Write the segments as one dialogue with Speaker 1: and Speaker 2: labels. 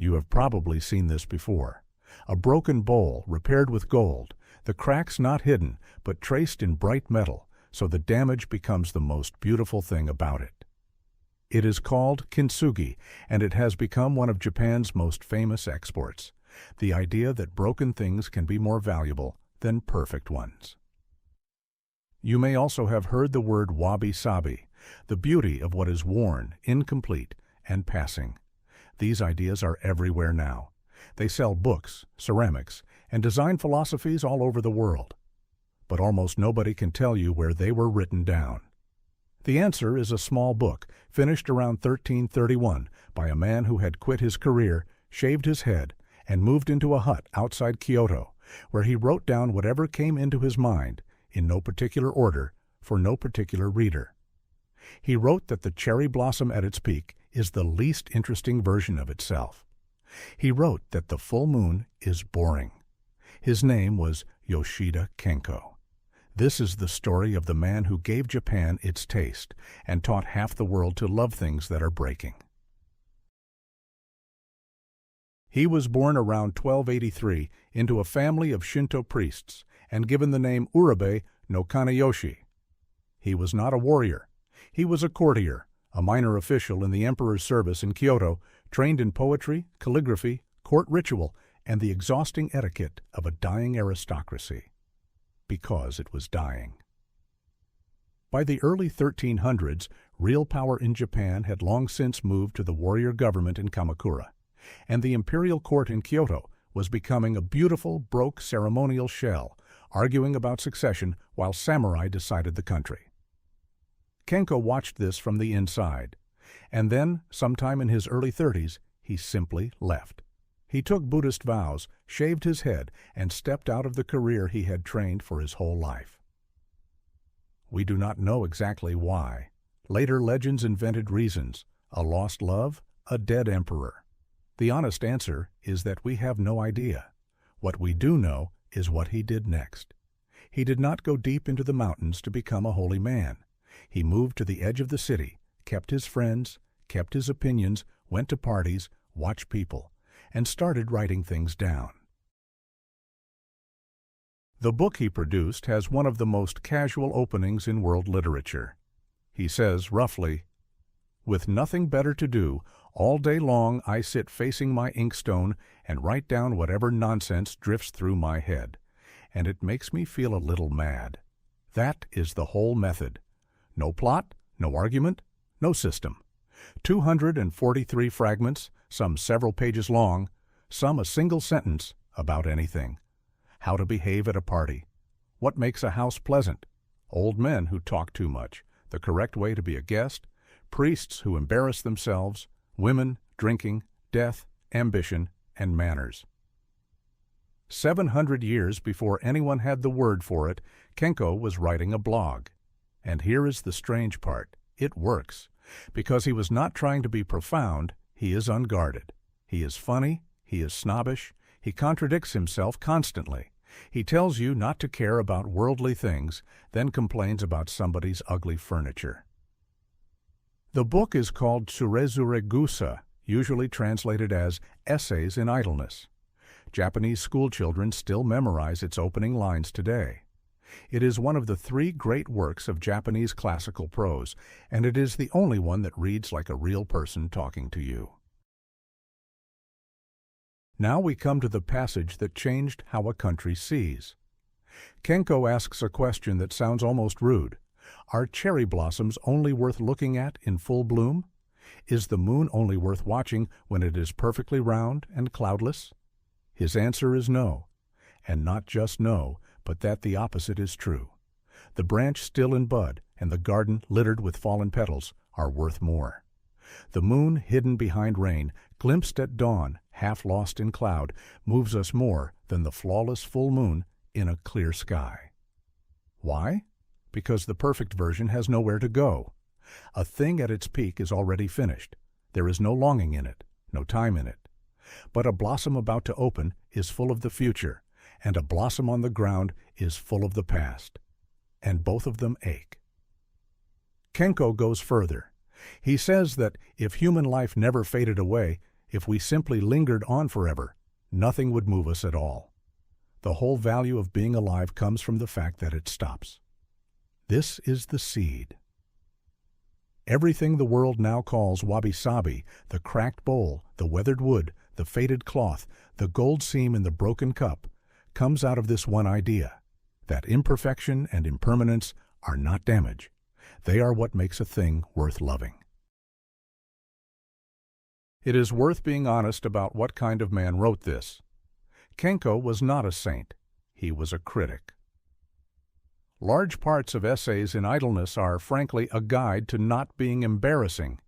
Speaker 1: You have probably seen this before. A broken bowl repaired with gold, the cracks not hidden but traced in bright metal, so the damage becomes the most beautiful thing about it. It is called kintsugi, and it has become one of Japan's most famous exports. The idea that broken things can be more valuable than perfect ones. You may also have heard the word wabi-sabi, the beauty of what is worn, incomplete, and passing. These ideas are everywhere now. They sell books, ceramics, and design philosophies all over the world. But almost nobody can tell you where they were written down. The answer is a small book, finished around 1331, by a man who had quit his career, shaved his head, and moved into a hut outside Kyoto, where he wrote down whatever came into his mind, in no particular order, for no particular reader. He wrote that the cherry blossom at its peak is the least interesting version of itself. He wrote that the full moon is boring. His name was Yoshida Kenko. This is the story of the man who gave Japan its taste and taught half the world to love things that are breaking. He was born around 1283 into a family of Shinto priests and given the name Urabe no Kanayoshi. He was not a warrior. He was a courtier, a minor official in the emperor's service in Kyoto, trained in poetry, calligraphy, court ritual, and the exhausting etiquette of a dying aristocracy. Because it was dying. By the early 1300s, real power in Japan had long since moved to the warrior government in Kamakura, and the imperial court in Kyoto was becoming a beautiful, broke ceremonial shell, arguing about succession while samurai decided the country. Kenko watched this from the inside, and then, sometime in his early 30s, he simply left. He took Buddhist vows, shaved his head, and stepped out of the career he had trained for his whole life. We do not know exactly why. Later legends invented reasons: a lost love, a dead emperor. The honest answer is that we have no idea. What we do know is what he did next. He did not go deep into the mountains to become a holy man. He moved to the edge of the city, kept his friends, kept his opinions, went to parties, watched people, and started writing things down. The book he produced has one of the most casual openings in world literature. He says, roughly, "With nothing better to do, all day long I sit facing my inkstone and write down whatever nonsense drifts through my head, and it makes me feel a little mad. That is the whole method. No plot, no argument, no system. 243 fragments, some several pages long, some a single sentence about anything. How to behave at a party. What makes a house pleasant. Old men who talk too much. The correct way to be a guest. Priests who embarrass themselves. Women, drinking, death, ambition, and manners." 700 years before anyone had the word for it, Kenko was writing a blog. And here is the strange part. It works. Because he was not trying to be profound, he is unguarded. He is funny, he is snobbish, he contradicts himself constantly. He tells you not to care about worldly things, then complains about somebody's ugly furniture. The book is called Tsurezuregusa, usually translated as Essays in Idleness. Japanese schoolchildren still memorize its opening lines today. It is one of the 3 great works of Japanese classical prose, and it is the only one that reads like a real person talking to you. Now we come to the passage that changed how a country sees. Kenko asks a question that sounds almost rude. Are cherry blossoms only worth looking at in full bloom? Is the moon only worth watching when it is perfectly round and cloudless? His answer is no, and not just no, but that the opposite is true. The branch still in bud and the garden littered with fallen petals are worth more. The moon hidden behind rain, glimpsed at dawn, half lost in cloud, moves us more than the flawless full moon in a clear sky. Why? Because the perfect version has nowhere to go. A thing at its peak is already finished. There is no longing in it, no time in it. But a blossom about to open is full of the future, and a blossom on the ground is full of the past. And both of them ache. Kenko goes further. He says that if human life never faded away, If we simply lingered on forever, nothing would move us at all. The whole value of being alive comes from the fact that it stops. This is the seed. Everything the world now calls wabi-sabi, the cracked bowl, the weathered wood, the faded cloth, the gold seam in the broken cup, comes out of this one idea, that imperfection and impermanence are not damage. They are what makes a thing worth loving. It is worth being honest about what kind of man wrote this. Kenko was not a saint. He was a critic. Large parts of essays in Idleness are, frankly, a guide to not being embarrassing.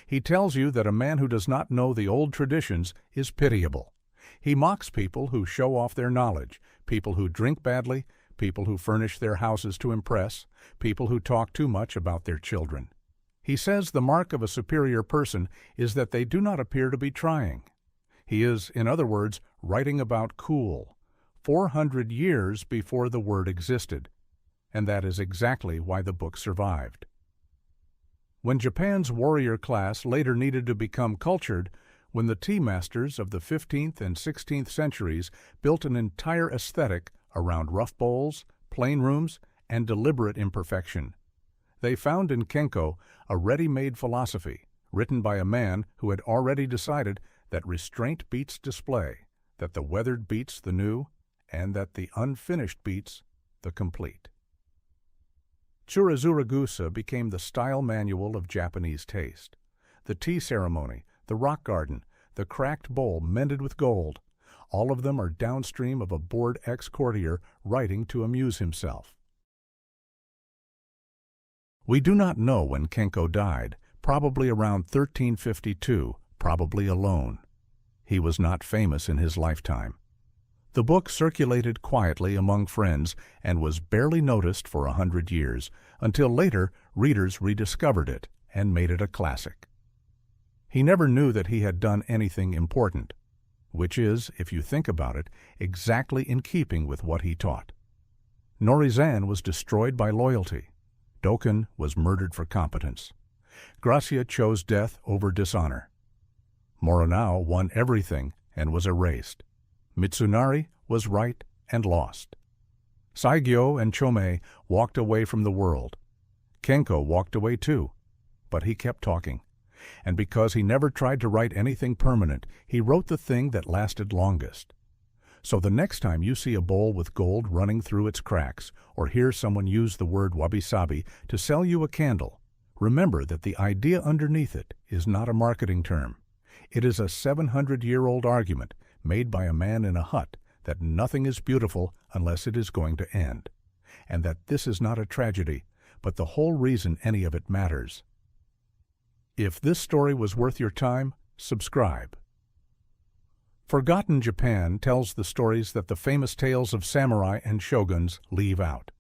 Speaker 1: He tells you that a man who does not know the old traditions is pitiable. He mocks people who show off their knowledge, people who drink badly, people who furnish their houses to impress, people who talk too much about their children. He says the mark of a superior person is that they do not appear to be trying. He is, in other words, writing about cool, 400 years before the word existed, and that is exactly why the book survived. When Japan's warrior class later needed to become cultured, when the tea masters of the 15th and 16th centuries built an entire aesthetic around rough bowls, plain rooms, and deliberate imperfection, they found in Kenko a ready-made philosophy written by a man who had already decided that restraint beats display, that the weathered beats the new, and that the unfinished beats the complete. Tsurezuregusa became the style manual of Japanese taste. The tea ceremony, the rock garden, the cracked bowl mended with gold, all of them are downstream of a bored ex-courtier writing to amuse himself. We do not know when Kenko died, probably around 1352, probably alone. He was not famous in his lifetime. The book circulated quietly among friends and was barely noticed for 100 years, until later readers rediscovered it and made it a classic. He never knew that he had done anything important, which is, if you think about it, exactly in keeping with what he taught. Norizan was destroyed by loyalty. Doken was murdered for competence. Gracia chose death over dishonor. Moronao won everything and was erased. Mitsunari was right and lost. Saigyo and Chomei walked away from the world. Kenko walked away too, but he kept talking. And because he never tried to write anything permanent, he wrote the thing that lasted longest. So the next time you see a bowl with gold running through its cracks, or hear someone use the word wabi-sabi to sell you a candle, remember that the idea underneath it is not a marketing term. It is a 700-year-old argument made by a man in a hut that nothing is beautiful unless it is going to end, and that this is not a tragedy, but the whole reason any of it matters. If this story was worth your time, subscribe. Forgotten Japan tells the stories that the famous tales of samurai and shoguns leave out.